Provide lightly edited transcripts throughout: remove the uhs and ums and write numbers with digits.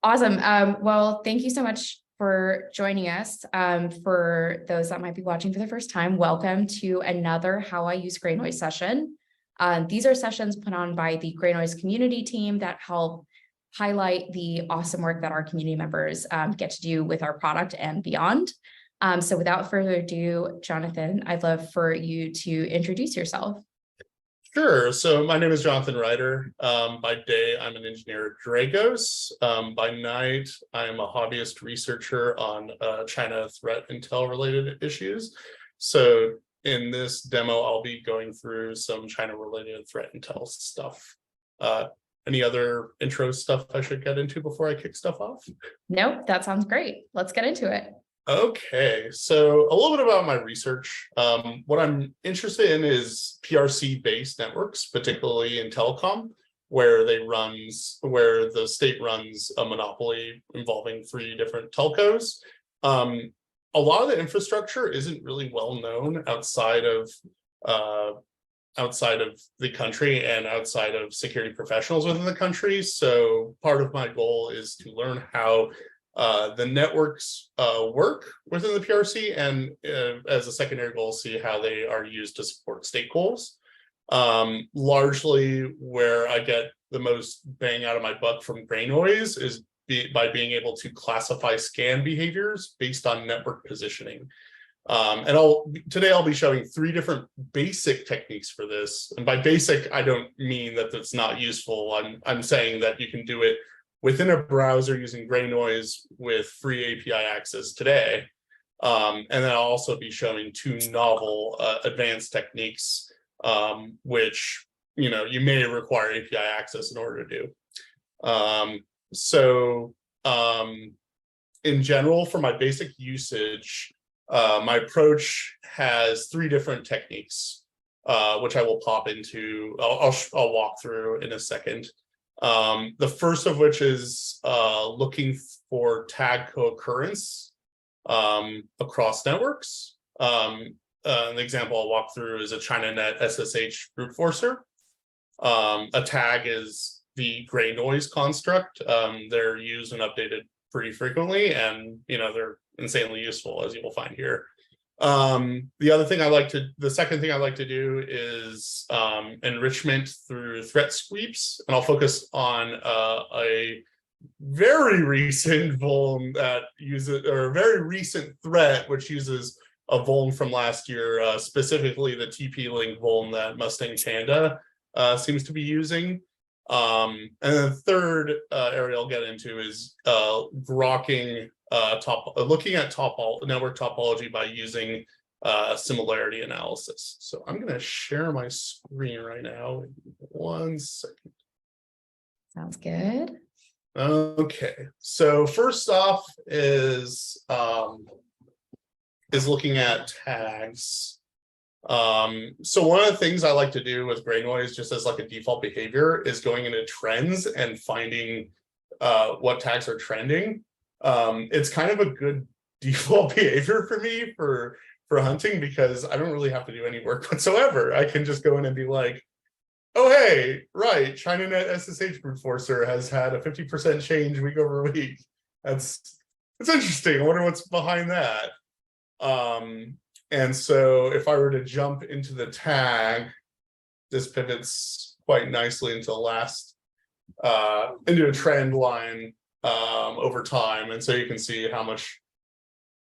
Awesome. Well, thank you so much for joining us. For those that might be watching for the first time, welcome to another How I Use GreyNoise session. These are sessions put on by the GreyNoise community team that help highlight the awesome work that our community members get to do with our product and beyond. So without further ado, Jonathan, I'd love for you to introduce yourself. Sure. So my name is Jonathan Reiter. By day, I'm an engineer at GreyNoise. By night, I am a hobbyist researcher on China threat intel related issues. So in this demo, I'll be going through some China related threat intel stuff. Any other intro stuff I should get into before I kick stuff off? Nope, that sounds great. Let's get into it. Okay, so a little bit about my research. What I'm interested in is PRC-based networks, particularly in telecom, where the state runs a monopoly involving 3 different telcos. A lot of the infrastructure isn't really well known outside of the country and outside of security professionals within the country. So part of my goal is to learn how the networks work within the PRC, and as a secondary goal, see how they are used to support state goals. Largely where I get the most bang out of my butt from GreyNoise is by being able to classify scan behaviors based on network positioning. And today I'll be showing 3 different basic techniques for this. And by basic, I don't mean that it's not useful. I'm saying that you can do it within a browser using GreyNoise with free API access today. And then I'll also be showing 2 novel advanced techniques, which you may require API access in order to do. In general, for my basic usage, my approach has 3 different techniques, which I will pop into. I'll walk through in a second. The first of which is looking for tag co-occurrence across networks. An example I'll walk through is a ChinaNet SSH brute forcer. A tag is the GreyNoise construct. They're used and updated pretty frequently, and they're insanely useful, as you will find here. The second thing I like to do is enrichment through threat sweeps, and I'll focus on a very recent vuln that uses, or a very recent threat which uses a vuln from last year, specifically the TP-Link vuln that Mustang Panda seems to be using. And then the third area I'll get into is grokking looking at network topology by using similarity analysis. So I'm going to share my screen right now. 1 second. Sounds good. Okay, so first off is looking at tags. So one of the things I like to do with GreyNoise, just as like a default behavior, is going into trends and finding what tags are trending. It's kind of a good default behavior for me for hunting, because I don't really have to do any work whatsoever. I can just go in and be like, oh, hey, right, ChinaNet SSH brute forcer has had a 50% change week over week. That's interesting. I wonder what's behind that. And so if I were to jump into the tag, this pivots quite nicely into into a trend line over time, and so you can see how much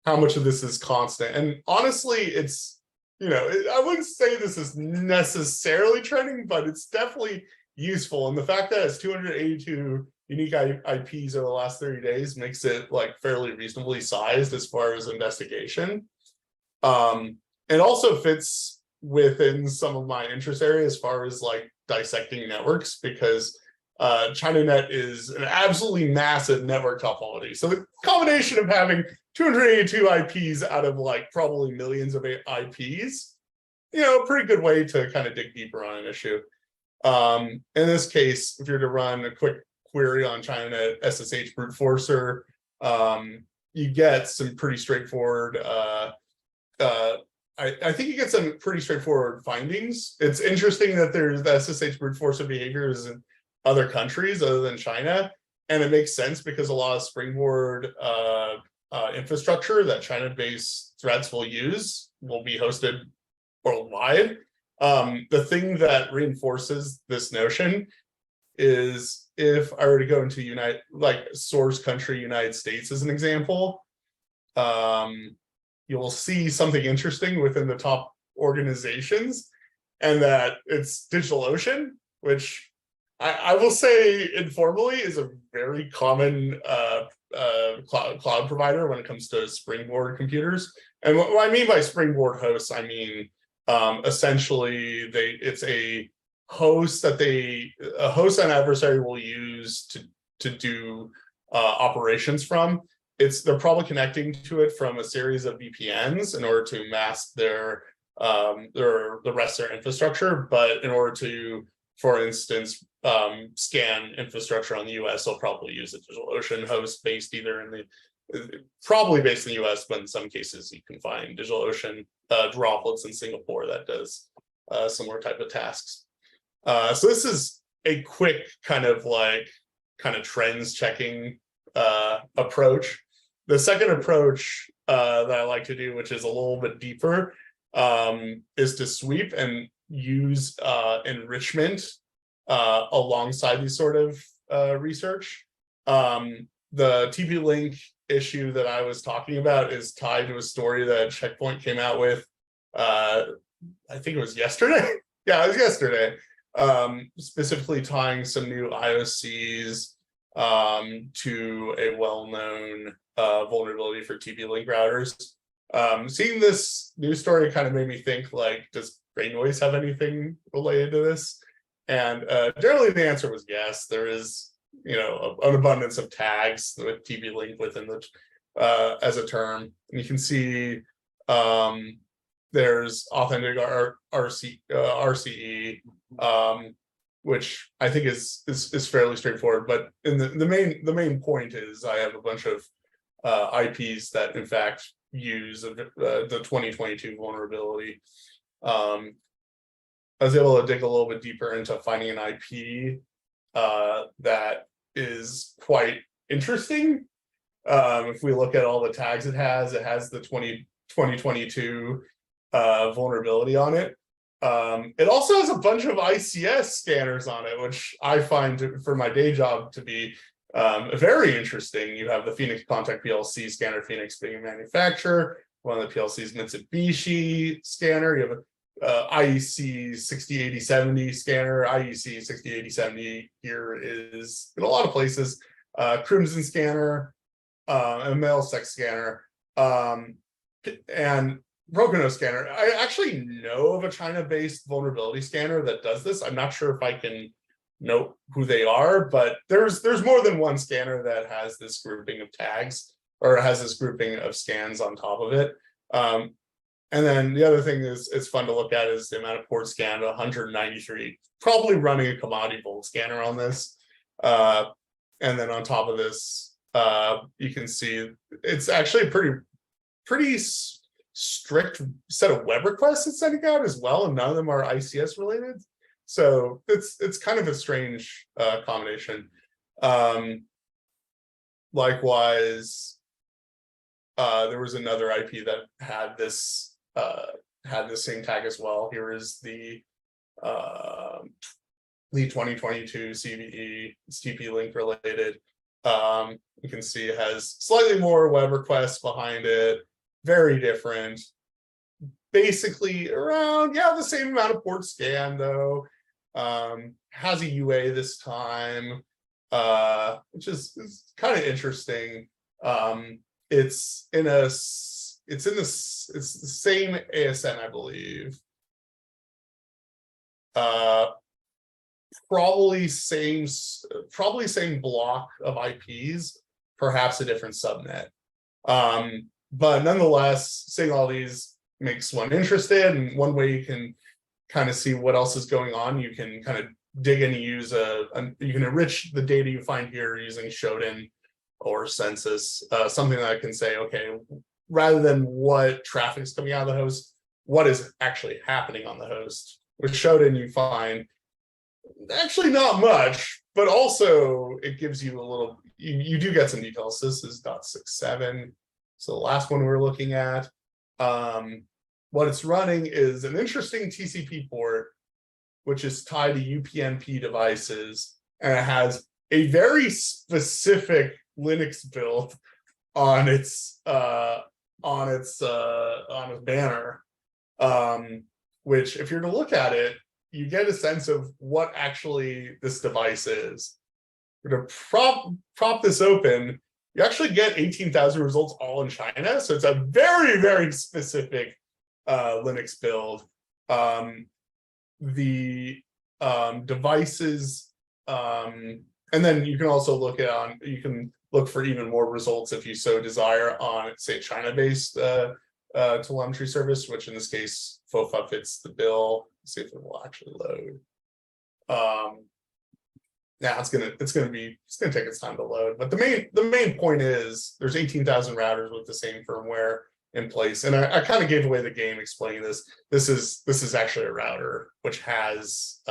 of this is constant. And honestly, it's I wouldn't say this is necessarily trending, but it's definitely useful. And the fact that it's 282 unique IPs over the last 30 days makes it like fairly reasonably sized as far as investigation. It also fits within some of my interest areas as far as like dissecting networks, because ChinaNet is an absolutely massive network topology. So the combination of having 282 IPs out of like probably millions of IPs, a pretty good way to kind of dig deeper on an issue. In this case, if you're to run a quick query on ChinaNet SSH brute forcer, you get some pretty straightforward I think you get some pretty straightforward findings. It's interesting that there's the SSH brute forcer behaviors in other countries other than China. And it makes sense because a lot of Springboard infrastructure that China-based threats will use will be hosted worldwide. The thing that reinforces this notion is if I were to go into source country United States as an example, you'll see something interesting within the top organizations, and that it's DigitalOcean, which I will say informally is a very common cloud provider when it comes to Springboard computers. And what I mean by Springboard hosts, I mean essentially it's a host that a host an adversary will use to do operations from. They're probably connecting to it from a series of VPNs in order to mask the rest of their infrastructure. But in order to, for instance, scan infrastructure on the US, they'll probably use a DigitalOcean host based probably based in the US, but in some cases you can find DigitalOcean droplets in Singapore that does similar type of tasks. So this is a quick kind of trends checking approach. The second approach that I like to do, which is a little bit deeper, is to sweep and use enrichment alongside these sort of research. The TP-Link issue that I was talking about is tied to a story that Checkpoint came out with, I think it was yesterday. Yeah, it was yesterday. Specifically tying some new IOCs to a well-known vulnerability for TP-Link routers. Seeing this news story kind of made me think, does GreyNoise have anything related to this? And generally the answer was yes. There is, an abundance of tags with TP-Link within the as a term. And you can see there's authentic RCE, which I think is fairly straightforward. But in the main point is I have a bunch of IPs that in fact use the 2022 vulnerability. I was able to dig a little bit deeper into finding an IP that is quite interesting. If we look at all the tags it has the 2022 vulnerability on it. It also has a bunch of ICS scanners on it, which I find for my day job to be very interesting. You have the Phoenix Contact PLC scanner, Phoenix being a manufacturer. One of the PLCs, Mitsubishi scanner. You have IEC 608070 scanner. IEC 608070 here is in a lot of places. Crimson scanner, a mail sex scanner, and Broken scanner. I actually know of a China-based vulnerability scanner that does this. I'm not sure if I can note who they are, but there's more than one scanner that has this grouping of tags or has this grouping of scans on top of it. And then the other thing is it's fun to look at is the amount of ports scanned, 193, probably running a commodity volt scanner on this. And then on top of this, you can see it's actually a pretty strict set of web requests it's sending out as well, and none of them are ICS related. So it's kind of a strange combination. Likewise, there was another IP that had this same tag as well. Here is the 2022 CVE, it's TP-Link related. You can see it has slightly more web requests behind it, very different. Basically around, the same amount of ports scanned though. Has a UA this time, which is kind of interesting. It's the same ASN, I believe. Probably same block of IPs, perhaps a different subnet. But nonetheless, seeing all these makes one interested, and one way you can kind of see what else is going on, you can kind of dig in and use you can enrich the data you find here using Shodan or Census, something that I can say, okay, rather than what traffic is coming out of the host, what is actually happening on the host. With Shodan, you find actually not much, but also it gives you a little, you do get some details. This is .67. So the last one we're looking at, what it's running is an interesting TCP port, which is tied to UPnP devices, and it has a very specific Linux build on its banner, which if you're to look at it, you get a sense of what actually this device is. We're to prop this open, you actually get 18,000 results all in China. So it's a very, very specific Linux build. The devices, and then you can also look you can look for even more results if you so desire on, say, China-based telemetry service, which in this case, FOFA fits the bill. Let's see if it will actually load. Now it's gonna take its time to load. But the main point is there's 18,000 routers with the same firmware in place. And I kind of gave away the game explaining this. This is actually a router which has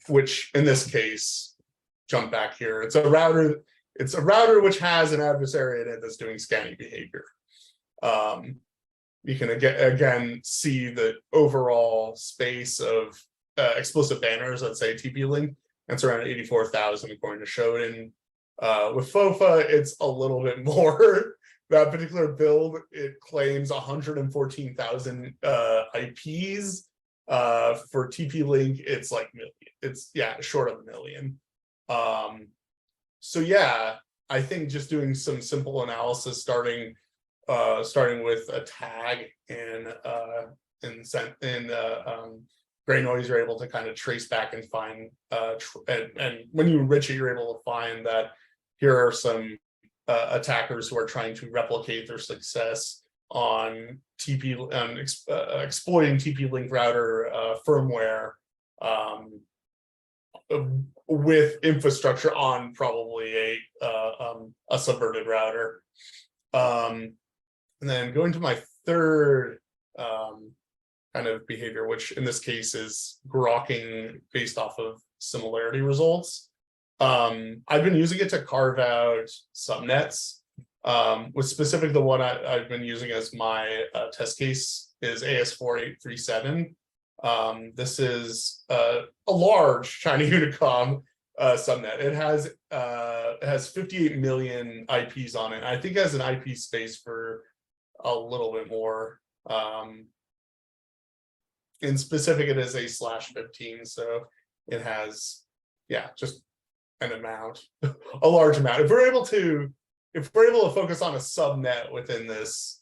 which in this case, jump back here. It's a router which has an adversary in it that's doing scanning behavior. You can again see the overall space of explicit banners, let's say TP-Link, that's around 84,000 according to Shodan. With FOFA, it's a little bit more. That particular build, it claims 114,000 IPs. For TP-Link, it's like million. It's short of a million. So yeah, I think just doing some simple analysis, starting with a tag in GreyNoise, you're able to kind of trace back and find, and when you enrich it, you're able to find that here are some attackers who are trying to replicate their success on exploiting TP-Link router firmware with infrastructure on probably a subverted router. And then going to my third kind of behavior, which in this case is grokking based off of similarity results. I've been using it to carve out subnets. With specific, the one I've been using as my test case is AS4837. This is a large China Unicom subnet. It has 58 million IPs on it. I think it has an IP space for a little bit more. In specific, it is a /15, so it has, just an amount, a large amount. If we're able to focus on a subnet within this,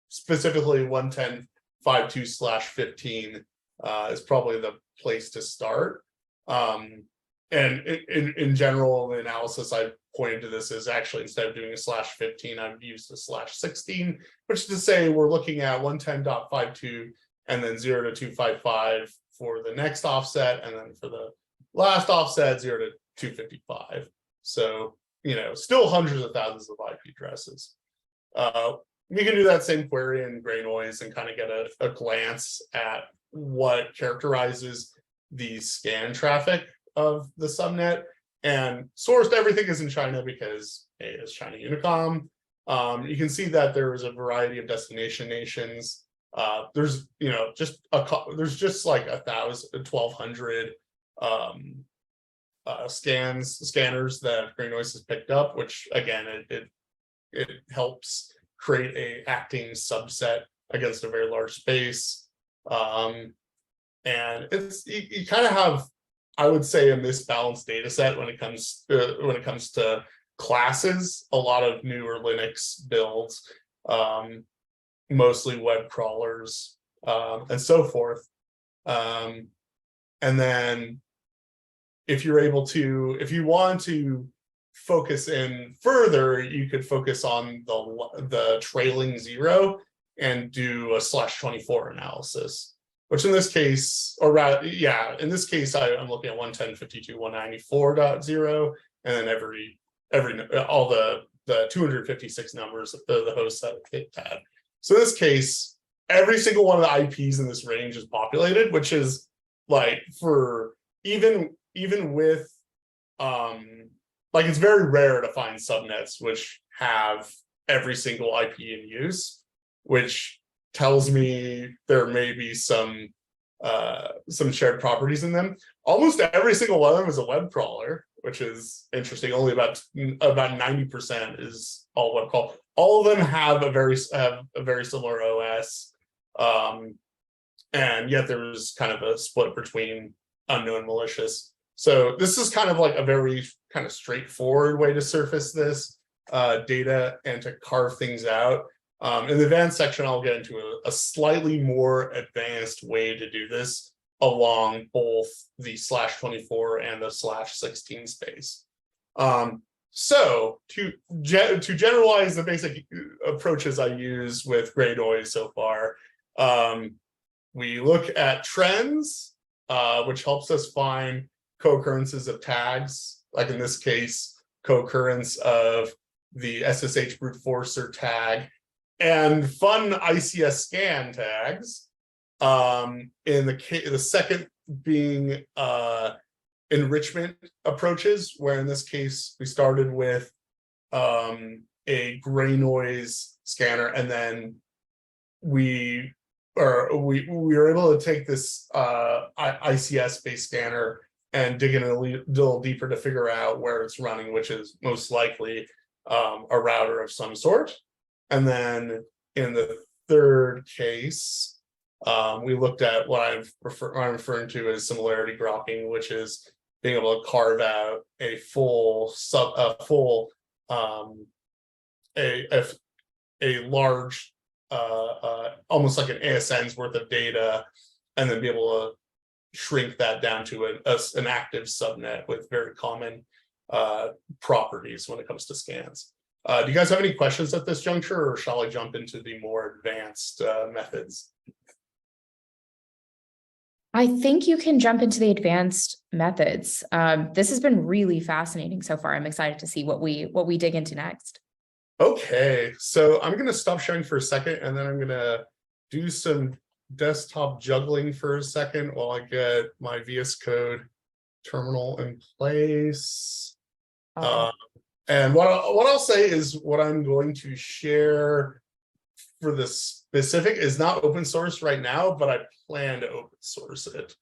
specifically 110.52/15 is probably the place to start. And in general, the analysis I pointed to this is actually, instead of doing a /15, I've used a /16, which is to say we're looking at 110.52 and then 0 to 255 for the next offset, and then for the last offset, 0 to 255. So, still hundreds of thousands of IP addresses. We can do that same query in GreyNoise and kind of get a glance at what characterizes the scan traffic of the subnet. And sourced everything is in China because it's China Unicom. You can see that there is a variety of destination nations. There's just like 1,200 scanners that GreyNoise has picked up, which again it helps create a acting subset against a very large space. And it's you kind of have, I would say, a misbalanced data set when it comes to classes. A lot of newer Linux builds, mostly web crawlers, and so forth. And then if you want to focus in further, you could focus on the trailing 0 and do a /24 analysis, which in this case, I'm looking at 110.52.194.0, and then all the 256 numbers of the hosts that it had. So in this case, every single one of the IPs in this range is populated, which is like, for even even with like it's very rare to find subnets which have every single IP in use, which tells me there may be some shared properties in them. Almost every single one of them is a web crawler, which is interesting. Only about 90% is all web crawl. All of them have a very similar OS, and yet there's kind of a split between unknown malicious. So this is kind of like a very kind of straightforward way to surface this data and to carve things out. In the advanced section, I'll get into a slightly more advanced way to do this along both the /24 and the /16 space. So to generalize the basic approaches I use with GreyNoise so far, we look at trends, which helps us find co-occurrences of tags, like in this case, co-occurrence of the SSH brute forcer tag and fun ICS scan tags. In the second being enrichment approaches, where in this case we started with a GreyNoise scanner, and then we were able to take this ICS based scanner and dig in a little deeper to figure out where it's running, which is most likely a router of some sort. And then in the third case, we looked at what I'm referring to as similarity grouping, which is being able to carve out a large, almost like an ASN's worth of data, and then be able to shrink that down to an active subnet with very common properties when it comes to scans. Do you guys have any questions at this juncture, or shall I jump into the more advanced methods? I think you can jump into the advanced methods. This has been really fascinating so far. I'm excited to see what we dig into next. Okay, so I'm going to stop sharing for a second, and then I'm going to do some desktop juggling for a second while I get my VS Code terminal in place. And what I'll say is what I'm going to share for the specific is not open source right now, but I plan to open source it.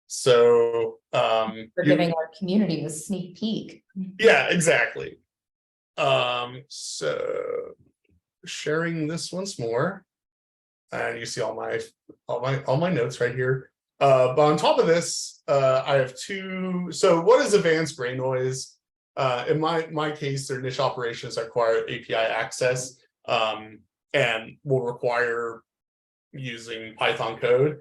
So we're giving our community a sneak peek. Yeah, exactly. So sharing this once more, and you see all my notes right here. But on top of this, I have two. So what is advanced GreyNoise? In my case, their niche operations require API access, and will require using Python code.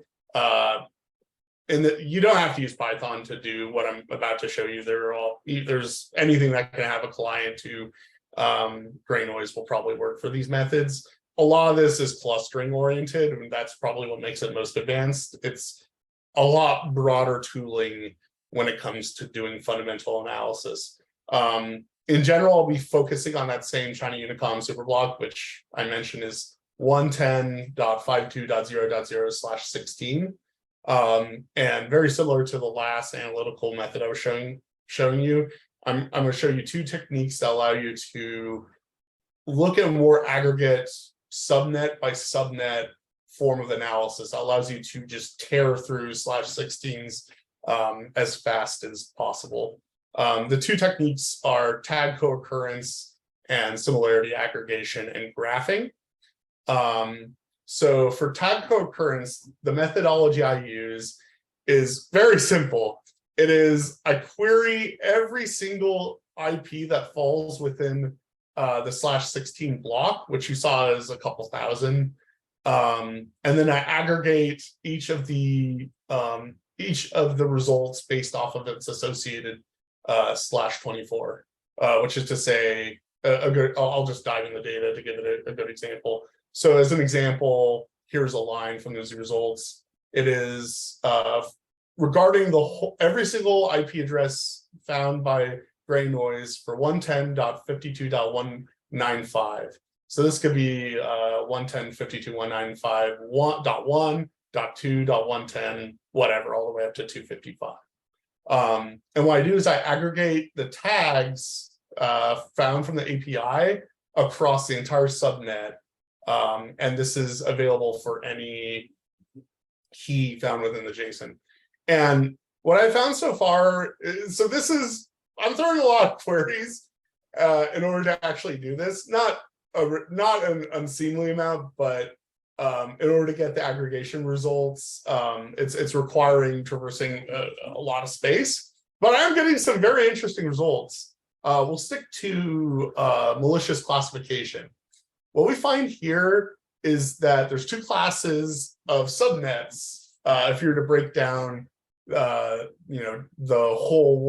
And you don't have to use Python to do what I'm about to show you. There's anything that can have a client to GreyNoise will probably work for these methods. A lot of this is clustering oriented, and that's probably what makes it most advanced. It's a lot broader tooling when it comes to doing fundamental analysis. In general, I'll be focusing on that same China Unicom superblock, which I mentioned is 110.52.0.0/16. And very similar to the last analytical method I was showing you, I'm going to show you two techniques that allow you to look at more aggregate subnet by subnet form of analysis. That allows you to just tear through /16s as fast as possible. The two techniques are tag co-occurrence and similarity aggregation and graphing. So for tag co-occurrence, the methodology I use is very simple. It is I query every single IP that falls within the /16 block, which you saw is a couple thousand, and then I aggregate each of the results based off of its associated /24, which is to say I'll just dive in the data to give it a good example. So as an example, here's a line from those results. It is regarding every single IP address found by GreyNoise for 110.52.195. So this could be 110.52.195.1.2.110, whatever, all the way up to 255. And what I do is I aggregate the tags found from the API across the entire subnet. And this is available for any key found within the JSON. And what I found so far is, so this is, I'm throwing a lot of queries in order to actually do this. Not an unseemly amount, but in order to get the aggregation results, it's requiring traversing a lot of space. But I'm getting some very interesting results. We'll stick to malicious classification. What we find here is that there's two classes of subnets. If you were to break down, the whole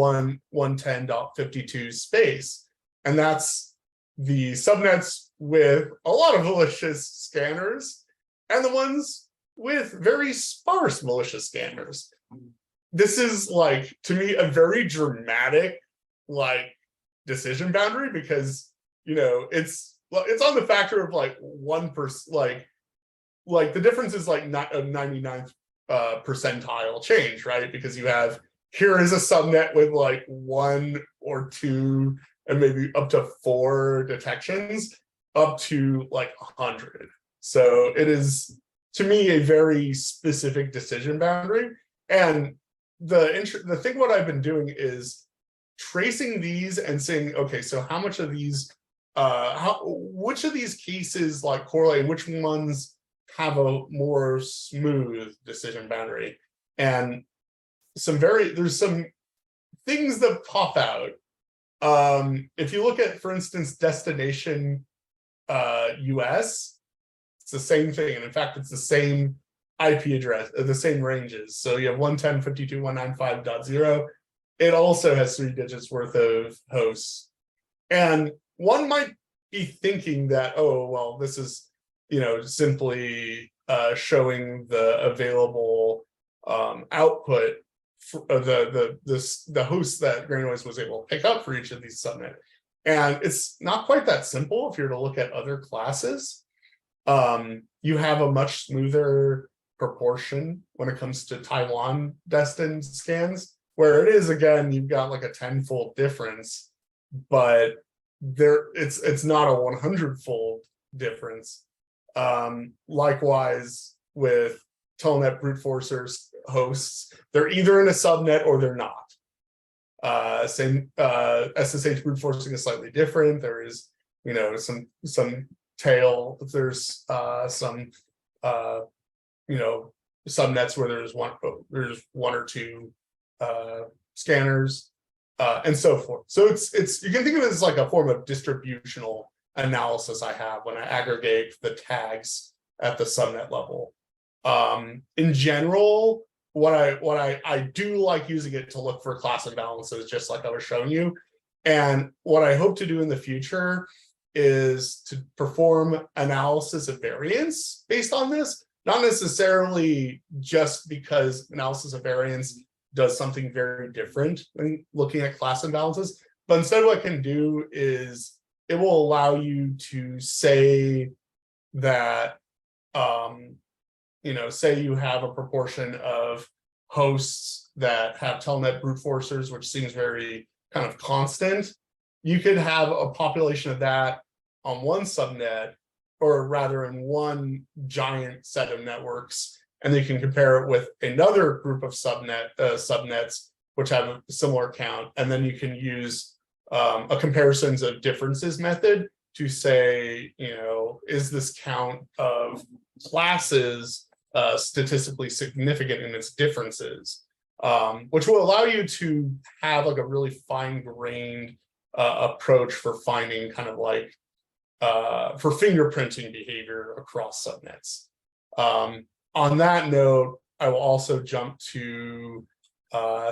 110.52 space, and that's the subnets with a lot of malicious scanners and the ones with very sparse malicious scanners. This is, like, to me, a very dramatic, like, decision boundary, because it's on the factor of like 1%, like the difference is like not a 99th percentile change, right? Because you have, here is a subnet with like 1 or 2 and maybe up to 4 detections, up to like 100. So it is, to me, a very specific decision boundary. And the thing what I've been doing is tracing these and saying, okay, so how much of these, which of these cases like correlate, which ones have a more smooth decision boundary? And there's some things that pop out. If you look at, for instance, destination US, it's the same thing. And in fact, it's the same IP address, the same ranges. So you have 110.52.195.0. It also has 3 digits worth of hosts. And one might be thinking that, oh, well, this is, simply showing the available output for the hosts that GreyNoise was able to pick up for each of these subnet. And it's not quite that simple. If you're to look at other classes, you have a much smoother proportion when it comes to Taiwan destined scans, where it is, again, you've got like a 10-fold difference, but it's not a 100-fold difference. Likewise with telnet brute forcers hosts, they're either in a subnet or they're not. Same SSH brute forcing is slightly different. There is, some tail. There's some subnets where there's one or 2 scanners, and so forth. So it's you can think of it as like a form of distributional analysis I have when I aggregate the tags at the subnet level. In general, what I do like using it to look for class imbalances, just like I was showing you. And what I hope to do in the future is to perform analysis of variance based on this, not necessarily just because analysis of variance does something very different when looking at class imbalances, but instead what it can do is it will allow you to say that, say you have a proportion of hosts that have telnet brute forcers, which seems very kind of constant. You could have a population of that on one subnet, or rather in one giant set of networks, and you can compare it with another group of subnets which have a similar count, and then you can use a comparisons of differences method to say, is this count of classes statistically significant in its differences, which will allow you to have like a really fine-grained approach for finding kind of like for fingerprinting behavior across subnets. On that note, I will also jump to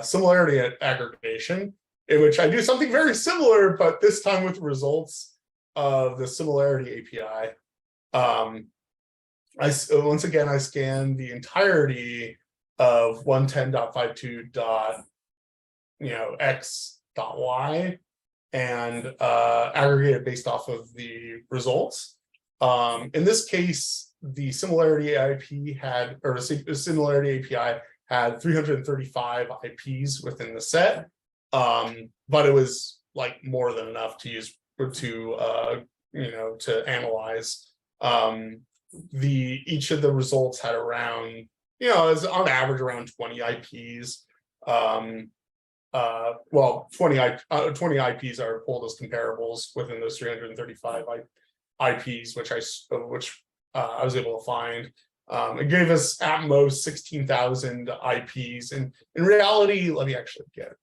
similarity aggregation, in which I do something very similar, but this time with results of the similarity API. Once again, I scan the entirety of 110.52.x.y and aggregate it based off of the results. In this case, the similarity API had 335 IPs within the set, but it was like more than enough to use to to analyze. Each of the results had around, is on average around 20 IPs. 20 IPs are pulled as comparables within those 335 IPs, which I was able to find. It gave us at most 16,000 IPs, and in reality, let me actually get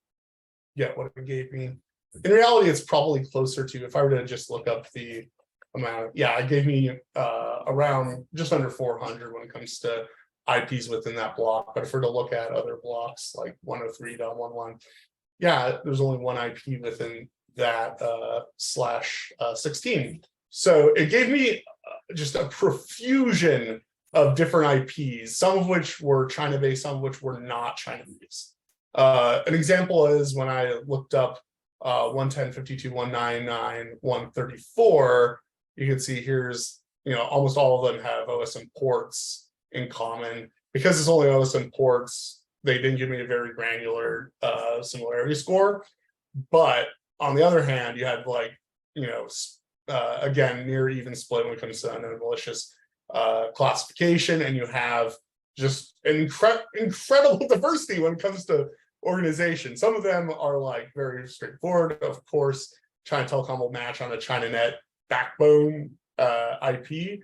what it gave me. In reality, it's probably closer to, if I were to just look up the amount, it gave me around just under 400 when it comes to IPs within that block. But if we're to look at other blocks like 103.11, there's only one IP within that /16. So it gave me just a profusion of different IPs, some of which were China-based, some of which were not China-based. An example is when I looked up 110.52.199.134, you can see here's, almost all of them have OSM ports in common. Because it's only OSM ports, they didn't give me a very granular similarity score. But on the other hand, you had again, near even split when it comes to unknown malicious classification, and you have just an incredible diversity when it comes to organization. Some of them are like very straightforward. Of course, China Telecom will match on a ChinaNet backbone IP.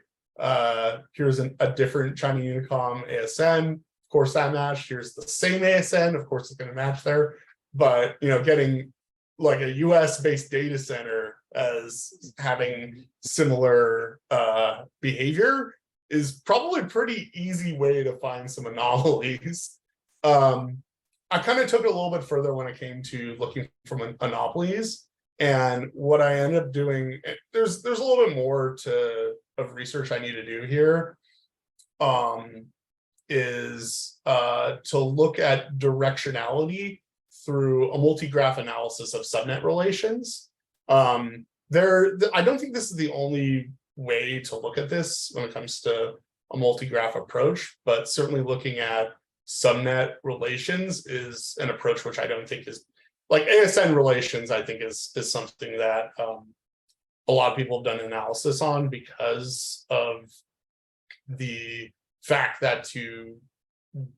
Here's a different China Unicom ASN. Of course, that matched. Here's the same ASN. Of course, it's going to match there. But getting like a US-based data center as having similar behavior is probably a pretty easy way to find some anomalies. I kind of took it a little bit further when it came to looking for anomalies. And what I ended up doing, there's a little bit more of research I need to do here, is to look at directionality through a multi-graph analysis of subnet relations. I don't think this is the only way to look at this when it comes to a multi-graph approach, but certainly looking at subnet relations is an approach which I don't think is, like ASN relations, I think is something that a lot of people have done analysis on because of the fact that to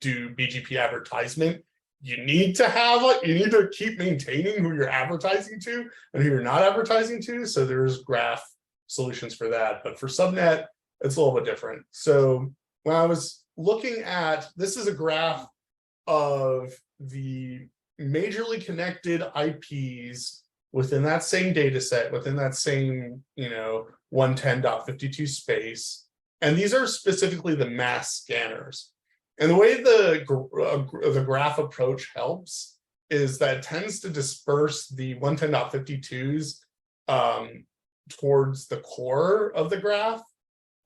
do BGP advertisement, you need to keep maintaining who you're advertising to and who you're not advertising to. So there's graph solutions for that. But for subnet, it's a little bit different. So when I was looking at, this is a graph of the majorly connected IPs within that same data set, within that same 110.52 space. And these are specifically the mass scanners. And the way the graph approach helps is that it tends to disperse the 110.52s towards the core of the graph,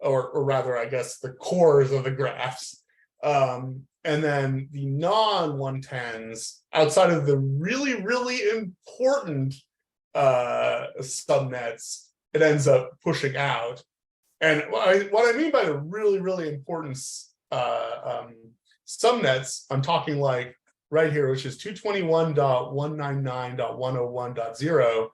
or rather, I guess, the cores of the graphs. And then the non-110s, outside of the really, really important subnets, it ends up pushing out. And what I mean by the really, really important subnets, I'm talking like right here, which is 221.199.101.0,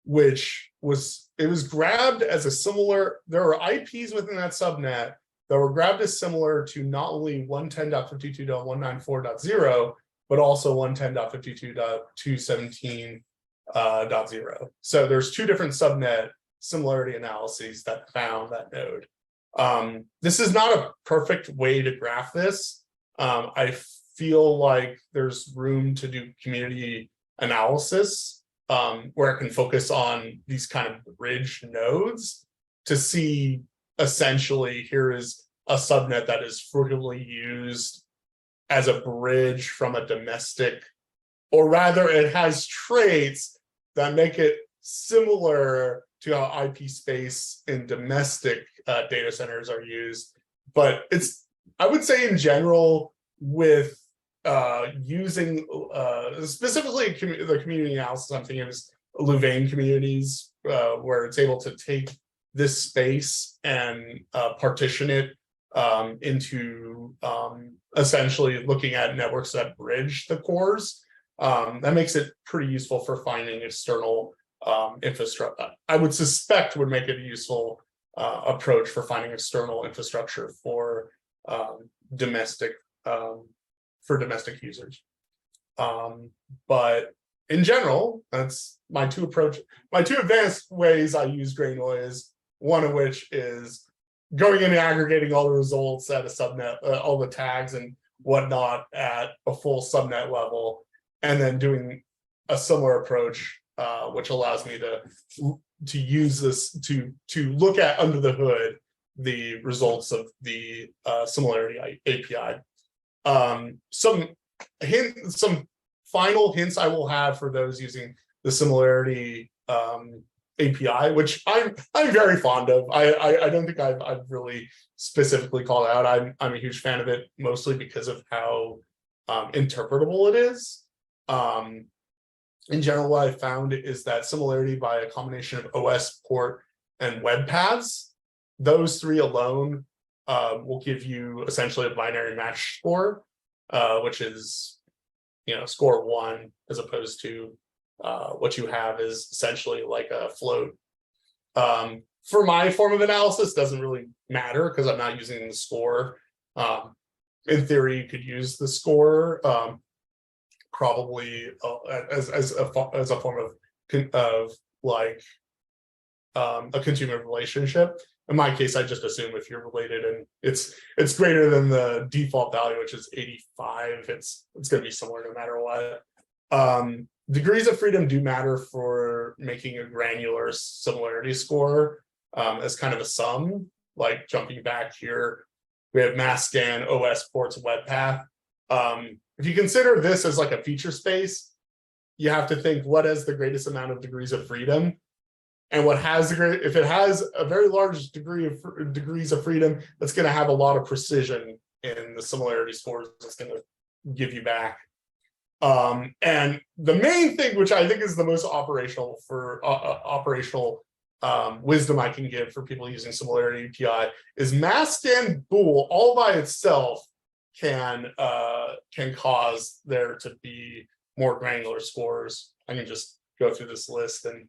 which was grabbed as a similar, there are IPs within that subnet that were grabbed as similar to not only 110.52.194.0, but also 110.52.217.0. So there's two different subnet similarity analyses that found that node. This is not a perfect way to graph this. I feel like there's room to do community analysis where it can focus on these kind of bridge nodes to see essentially here is a subnet that is frequently used as a bridge from a domestic, or rather it has traits that make it similar to how IP space in domestic data centers are used. But I would say in general, with using specifically the community analysis, I'm thinking of Louvain communities, where it's able to take this space and partition it into essentially looking at networks that bridge the cores. That makes it pretty useful for finding external infrastructure. I would suspect would make it a useful approach for finding external infrastructure for domestic users. But in general, that's my two advanced ways I use GreyNoise, one of which is going in and aggregating all the results at a subnet, all the tags and whatnot at a full subnet level, and then doing a similar approach, which allows me to use this to look at under the hood the results of the Similarity API. Some final hints I will have for those using the Similarity API, which I'm very fond of. I don't think I've really specifically called out. I'm a huge fan of it, mostly because of how interpretable it is. In general, what I found is that Similarity, by a combination of OS, port, and web paths, those three alone will give you essentially a binary match score, which is, score 1, as opposed to what you have is essentially like a float. For my form of analysis, doesn't really matter because I'm not using the score. In theory, you could use the score probably as a form of like a continuum relationship. In my case, I just assume if you're related and it's greater than the default value, which is 85, it's going to be similar no matter what. Degrees of freedom do matter for making a granular similarity score as kind of a sum. Like jumping back here, we have mass scan, OS, ports, web path. If you consider this as like a feature space, you have to think what has the greatest amount of degrees of freedom, and if it has a very large degrees of freedom, that's going to have a lot of precision in the similarity scores it's going to give you back. And the main thing, which I think is the most operational wisdom I can give for people using Similarity API, is mass scan bool all by itself can cause there to be more granular scores. I can just go through this list and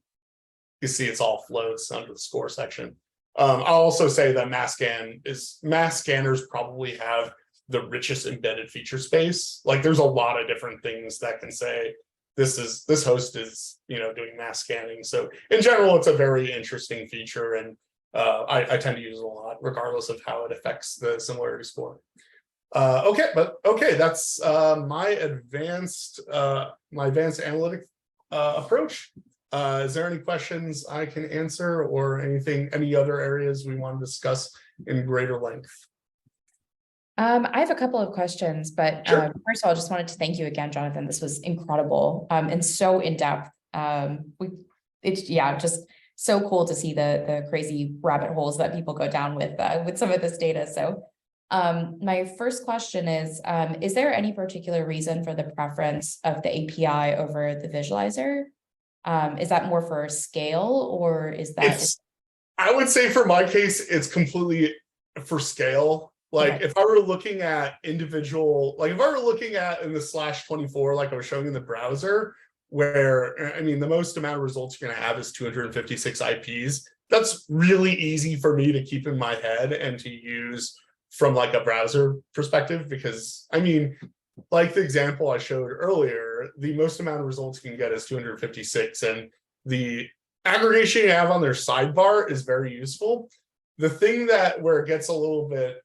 you see it's all floats under the score section. I'll also say that mass scanners probably have the richest embedded feature space. Like there's a lot of different things that can say this host is doing mass scanning. So in general, it's a very interesting feature, and I tend to use it a lot, regardless of how it affects the similarity score. Okay, that's my advanced analytic approach. Is there any questions I can answer, or any other areas we want to discuss in greater length? I have a couple of questions, but Sure. First of all, I just wanted to thank you again, Jonathan. This was incredible and so in depth. It's just so cool to see the crazy rabbit holes that people go down with some of this data. So my first question is there any particular reason for the preference of the API over the visualizer? Is that more for scale, or is that? I would say for my case, it's completely for scale. Like if I were looking at individual, like if I were looking at in the /24, like I was showing in the browser, where, I mean, the most amount of results you're going to have is 256 IPs. That's really easy for me to keep in my head and to use from like a browser perspective, because I mean, like the example I showed earlier, the most amount of results you can get is 256, and the aggregation you have on their sidebar is very useful. The thing where it gets a little bit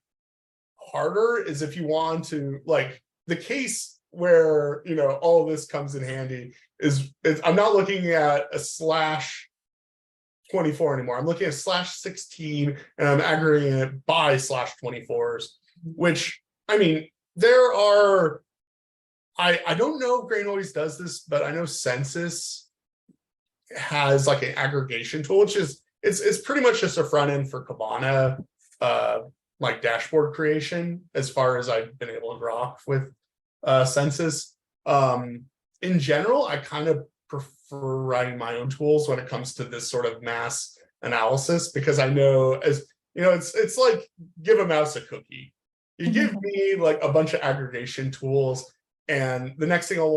harder is if you want to, like, the case where all of this comes in handy is I'm not looking at a /24 anymore. I'm looking at /16 and I'm aggregating it by /24s, which, I mean, there are, I don't know if GreyNoise does this, but I know Census has like an aggregation tool, which is it's pretty much just a front end for Kibana, like dashboard creation, as far as I've been able to grok with Census. In general, I kind of prefer writing my own tools when it comes to this sort of mass analysis, because I know, as it's like give a mouse a cookie. You give me like a bunch of aggregation tools, and the next thing I'll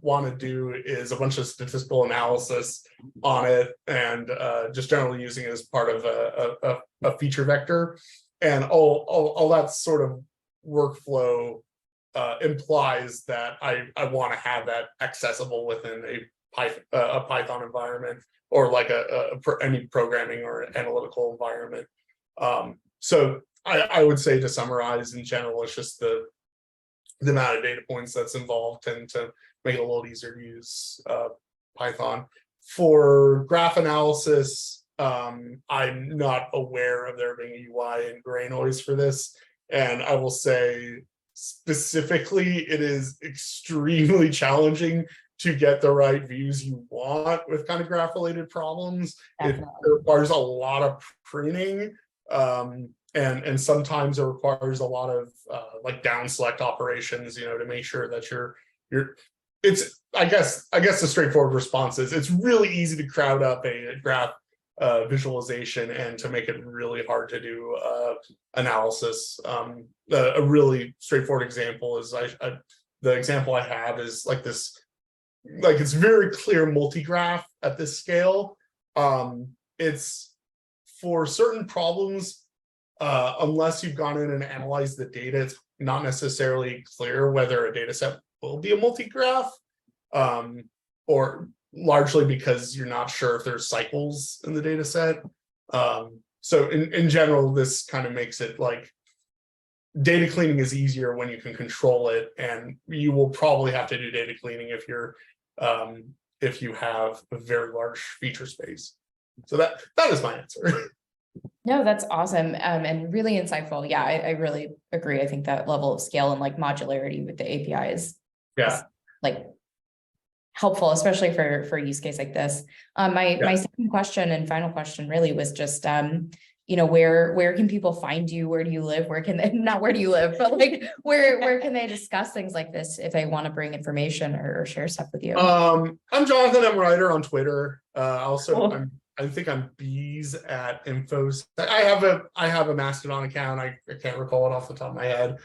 want to do is a bunch of statistical analysis on it, and just generally using it as part of a feature vector, and all that sort of workflow implies that I want to have that accessible within a Python environment, or like any programming or analytical environment. So I would say, to summarize, in general, it's just the amount of data points that's involved, and to make it a little easier to use Python. For graph analysis, I'm not aware of there being a UI in GreyNoise for this. And I will say, specifically, it is extremely challenging to get the right views you want with kind of graph related problems. It requires a lot of pruning. And sometimes it requires a lot of like down select operations, to make sure that it's, I guess the straightforward response is it's really easy to crowd up a graph visualization, and to make it really hard to do analysis. A really straightforward example is the example I have is like this, like it's very clear multi-graph at this scale. It's for certain problems, unless you've gone in and analyzed the data, it's not necessarily clear whether a data set will be a multi-graph, or largely because you're not sure if there's cycles in the data set. So in general, this kind of makes it like data cleaning is easier when you can control it, and you will probably have to do data cleaning if you have a very large feature space. So that is my answer. No, that's awesome, and really insightful. Yeah, I really agree. I think that level of scale and like modularity with the API is like helpful, especially for a use case like this. My second question and final question really was just where can people find you? Where do you live? Where can they, not where do you live, but like where can they discuss things like this if they want to bring information or share stuff with you? I'm Jonathan. I'm Reiter on Twitter. Also, Cool. I think I'm bees at infos. I have a Mastodon account. I can't recall it off the top of my head.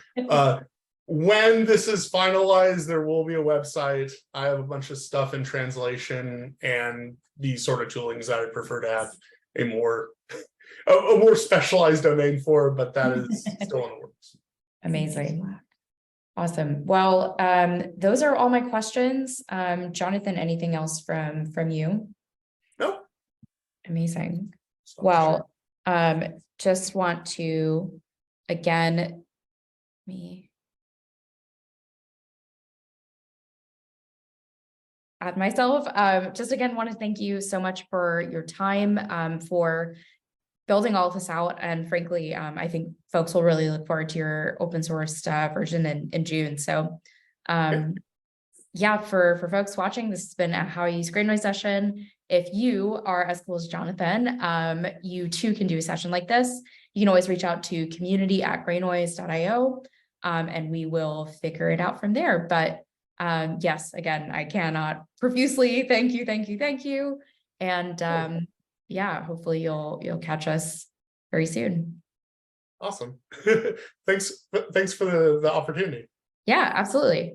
When this is finalized, there will be a website. I have a bunch of stuff in translation and these sort of toolings that I prefer to have a more specialized domain for, but that is still in the works. Amazing. Awesome. Well, those are all my questions. Jonathan, anything else from you? No. Amazing. Well, just want to again add myself. Just again want to thank you so much for your time, for building all of this out. And frankly, I think folks will really look forward to your open source version in June. So yeah, for folks watching, this has been a How I Use GreyNoise session. If you are as cool as Jonathan, you too can do a session like this. You can always reach out to community@greynoise.io, and we will figure it out from there. But yes, again, I cannot profusely thank you. And yeah, hopefully you'll catch us very soon. Awesome. Thanks for the opportunity. Yeah, absolutely.